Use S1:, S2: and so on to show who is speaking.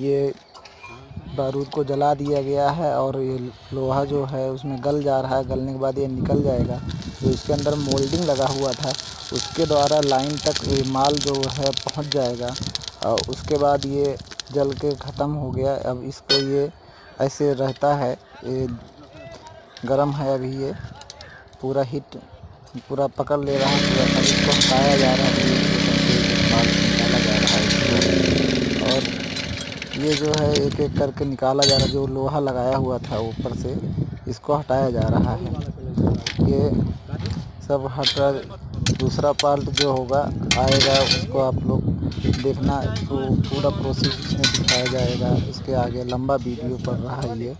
S1: ये बारूद को जला दिया गया है और ये लोहा जो है उसमें गल जा रहा है। गलने के बाद ये निकल जाएगा। जो इसके अंदर मोल्डिंग लगा हुआ था उसके द्वारा लाइन तक ये माल जो है पहुंच जाएगा और उसके बाद ये जल के ख़त्म हो गया। अब इसको ये ऐसे रहता है, ये गरम है अभी, ये पूरा हीट पूरा पकड़ ले रहा है पूरा। अब इसको हटाया जा रहा है, माल निकाला जा रहा है और ये जो है एक एक करके निकाला जा रहा है। जो लोहा लगाया हुआ था ऊपर से इसको हटाया जा रहा है। ये सब हट रहा। दूसरा पार्ट जो होगा आएगा उसको आप लोग देखना, इसको पूरा प्रोसेस इसमें दिखाया जाएगा। इसके आगे लंबा वीडियो पड़ रहा है ये।